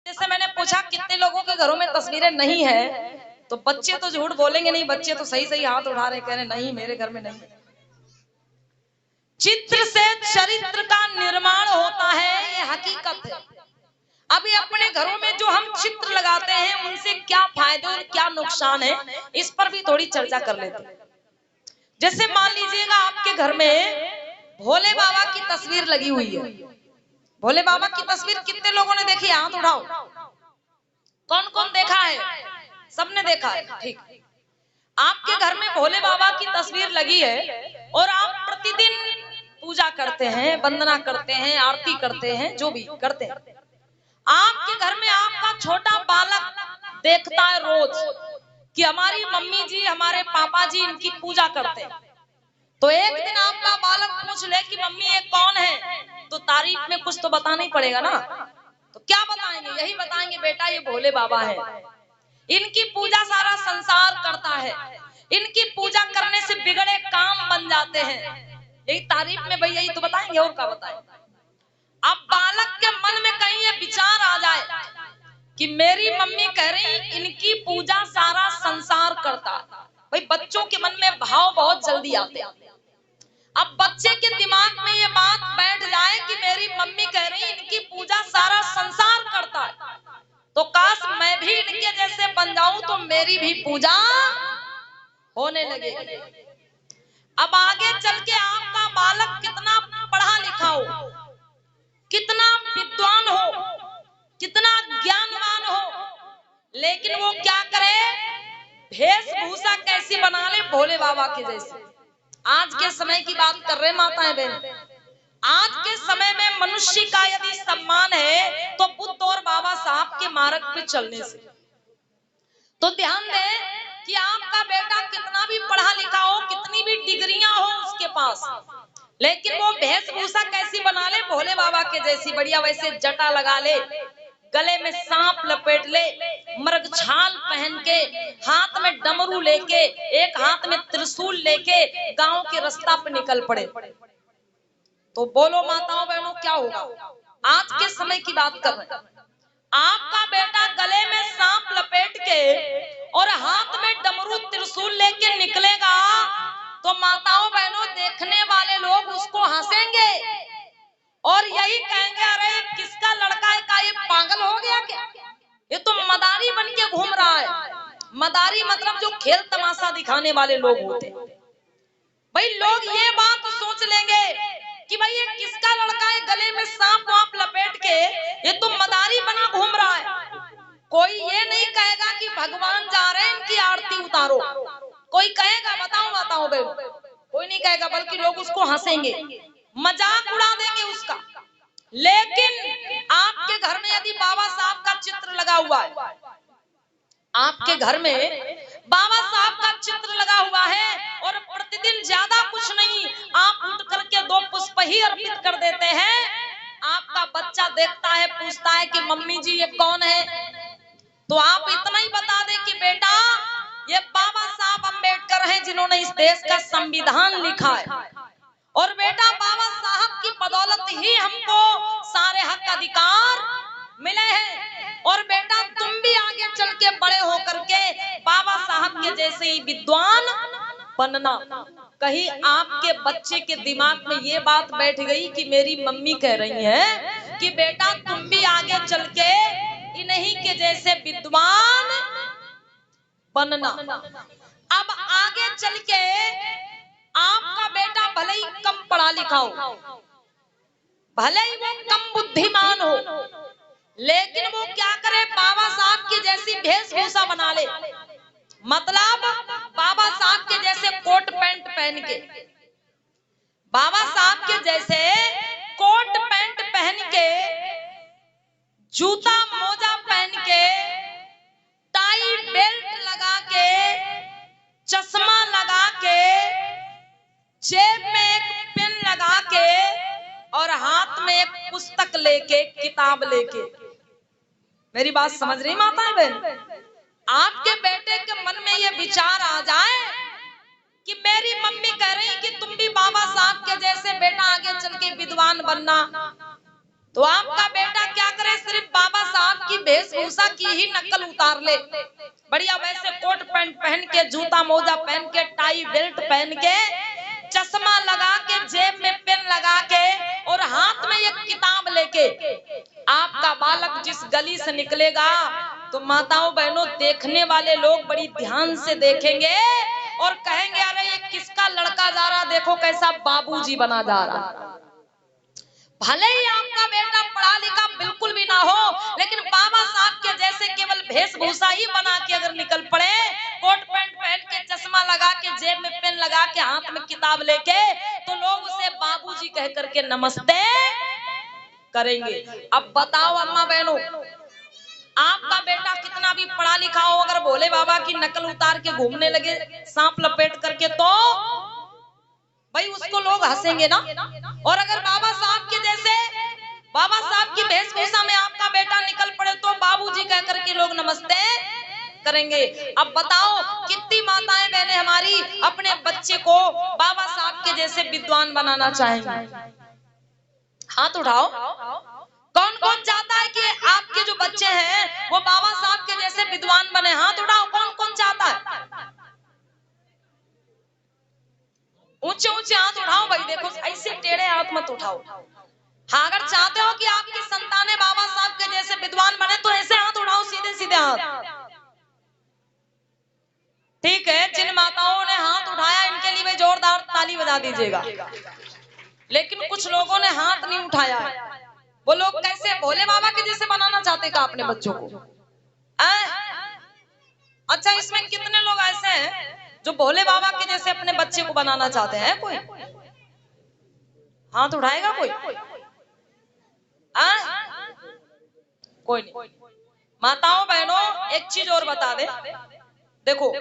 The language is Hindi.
जैसे मैंने पूछा कितने लोगों के घरों में तस्वीरें नहीं है, तो बच्चे तो झूठ बोलेंगे नहीं, बच्चे तो सही सही हाथ उठा रहे, कह रहे नहीं मेरे घर में नहीं। चित्र से चरित्र का निर्माण होता है, ये हकीकत है। अभी अपने घरों में जो हम चित्र लगाते हैं उनसे क्या फायदे और क्या नुकसान है, इस पर भी थोड़ी चर्चा कर लेते हैं। जैसे मान लीजिएगा आपके घर में भोले बाबा की तस्वीर लगी हुई है। भोले बाबा की तस्वीर कितने लोगों ने देखी? हाथ उठाओ। कौन कौन देखा है? सबने देखा है, ठीक। आपके घर में भोले बाबा की तस्वीर लगी है और आप प्रतिदिन पूजा करते हैं, वंदना करते हैं, आरती करते हैं, जो भी करते हैं। आपके घर में आपका छोटा बालक देखता है रोज कि हमारी मम्मी जी, हमारे पापा जी इनकी पूजा करते हैं। तो एक दिन आपका बालक पूछ ले कि मम्मी ये कौन है, तो तारीफ में कुछ तो बताना ही पड़ेगा ना। तो क्या बताएंगे? यही बताएंगे बेटा ये भोले बाबा है, इनकी पूजा सारा संसार करता है, इनकी पूजा करने से बिगड़े काम बन जाते हैं। यही तारीफ में भैया यही तो बताएंगे, और क्या बताएंगे। अब बालक के मन में कहीं ये विचार आ जाए कि मेरी मम्मी कह रही इनकी पूजा सारा संसार करता, भाई बच्चों के मन में भाव बहुत जल्दी आते हैं। अब बच्चे के दिमाग में ये बात बैठ जाए कि मेरी मम्मी कह रही इनकी पूजा सारा संसार करता है, तो काश मैं भी इनके जैसे बन जाऊं तो मेरी भी पूजा होने लगे। अब आगे चल के आपका बालक कितना पढ़ा लिखा हो, कितना विद्वान हो, कितना ज्ञानवान हो, लेकिन वो क्या करे, वेशभूषा कैसी बना ले भोले बाबा के जैसे। आज के समय की बात कर रहे माताएं बहन, आज के समय में मनुष्य का यदि सम्मान है तो बुद्ध और बाबा साहब के मार्ग पे चलने से। तो ध्यान दें कि आपका बेटा कितना भी पढ़ा लिखा हो, कितनी भी डिग्रियां हो उसके पास, लेकिन वो वेशभूषा कैसी बना ले भोले बाबा के जैसी, बढ़िया वैसे जटा लगा ले, गले में सांप लपेट ले, मृग छाल पहन के, हाथ में डमरू लेके, एक हाथ में त्रिशूल लेके गांव के रास्ता पे निकल पड़े, तो बोलो माताओं बहनों क्या होगा? आज के समय की बात कर रहे हैं। आपका बेटा गले में सांप लपेट के और हाथ में डमरू त्रिशूल लेके निकलेगा तो माताओं बहनों देखने वाले लोग उसको हंसेंगे और यही कहेंगे अरे किसका लड़का है, का ये पागल हो गया क्या, ये तो मदारी बन के घूम रहा है। मदारी मतलब जो खेल तमाशा दिखाने वाले लोग होते हैं। भाई लोग ये बात सोच लेंगे कि भाई ये किसका लड़का है, गले में सांप वाप लपेट के ये तो मदारी बना घूम रहा है। कोई ये नहीं कहेगा कि भगवान जा रहे हैं इनकी आरती उतारो, कोई कहेगा? बताओ बताओ बहन, कोई नहीं कहेगा, बल्कि लोग उसको हंसेंगे, मजाक उड़ा देंगे उसका। लेकिन आपके घर में यदि बाबा साहब का चित्र लगा हुआ है, आपके घर में बाबा साहब का चित्र लगा हुआ है और प्रतिदिन ज्यादा कुछ नहीं, आप उठ करके 2 पुष्प ही अर्पित कर देते हैं, आपका बच्चा देखता है, पूछता है कि मम्मी जी ये कौन है, तो आप इतना ही बता दें कि बेटा ये बाबा साहब अम्बेडकर हैं जिन्होंने इस देश का संविधान लिखा है, और बेटा बाबा साहब की बदौलत ही हमको सारे हक अधिकार मिले हैं, और बेटा तुम भी आगे चल के बड़े होकर के बाबा साहब के जैसे ही विद्वान बनना। कहीं आपके बच्चे के दिमाग में ये बात बैठ गई कि मेरी मम्मी कह रही है कि बेटा तुम भी आगे चल के इन्हीं के जैसे विद्वान बनना। अब आगे चल के आपका बेटा भले ही कम पढ़ा लिखा हो, भले ही वो कम बुद्धिमान हो, लेकिन वो क्या करे, बाबा साहब की जैसी वेशभूषा बना ले, मतलब बाबा साहब के जैसे कोट पैंट पहन के, बाबा साहब के जैसे कोट पैंट पहन के, जूता मोजा पहन के, टाई बेल्ट लगा के, चश्मा लगा के, जेब में एक पेन लगा के और हाथ में एक पुस्तक लेके, किताब लेके। मेरी बात समझ रही माता बहन? आपके बेटे के मन में ये विचार आ जाए कि मेरी मम्मी कह रही कि तुम भी बाबा साहब के जैसे बेटा आगे चल के विद्वान बनना, तो आपका बेटा क्या करे, सिर्फ बाबा साहब की वेशभूषा की ही नकल उतार ले, बढ़िया वैसे कोट पैंट पहन के, जूता मोजा पहन के, टाई बेल्ट पहन के, चश्मा लगा के, जेब में पेन लगा के और हाथ में एक किताब लेके आपका बालक जिस गली से निकलेगा तो माताओं बहनों देखने वाले लोग बड़ी ध्यान से देखेंगे और कहेंगे अरे ये किसका लड़का जा रहा, देखो कैसा बाबूजी बना जा रहा। भले ही आपका बेटा पढ़ा लिखा बिल्कुल भी ना हो, लेकिन बाबा साहब के जैसे केवल वेशभूषा ही बना के अगर निकल पड़े, कोट पैंट पहन के, चश्मा लगा के, जेब में पेन लगा के, हाथ में किताब लेके, तो लोग उसे बाबूजी कह करके नमस्ते करेंगे। अब बताओ अम्मा बहनों, आपका बेटा कितना भी पढ़ा लिखा हो, अगर भोले बाबा की नकल उतार के घूमने लगे सांप लपेट करके, तो भाई उसको लोग हंसेंगे ना। और अगर बाबा साहब के जैसे, बाबा साहब की वेशभूषा में आपका बेटा निकल पड़े तो बाबूजी कह करके लोग नमस्ते करेंगे। अब बताओ कितनी माताएं बहनें हमारी अपने बच्चे को बाबा साहब के जैसे विद्वान बनाना चाहेंगे? हाथ उठाओ, कौन कौन चाहता है कि आपके जो बच्चे हैं वो बाबा साहब के जैसे विद्वान बने? हाथ उठाओ, कौन कौन चाहता है? ऊंचे ऊंचे हाथ उठाओ भाई, देखो ऐसे टेढ़े हाथ मत उठाओ। हाँ, अगर चाहते हो कि आपकी संतानें बाबा साहब के जैसे विद्वान बने तो ऐसे हाथ उठाओ, सीधे सीधे हाथ। ठीक है, जिन माताओं ने हाथ उठाया इनके लिए जोरदार ताली बजा दीजिएगा। लेकिन कुछ लोगों ने हाथ नहीं उठाया, वो लोग कैसे भोले बाबा के जैसे बनाना चाहते का अपने बच्चों को? अच्छा, इसमें कितने लोग ऐसे हैं जो भोले बाबा के जैसे अपने बच्चे को बनाना चाहते हैं? कोई हाथ उठाएगा? कोई कोई नहीं। माताओं बहनों, एक चीज और बता दे, देखो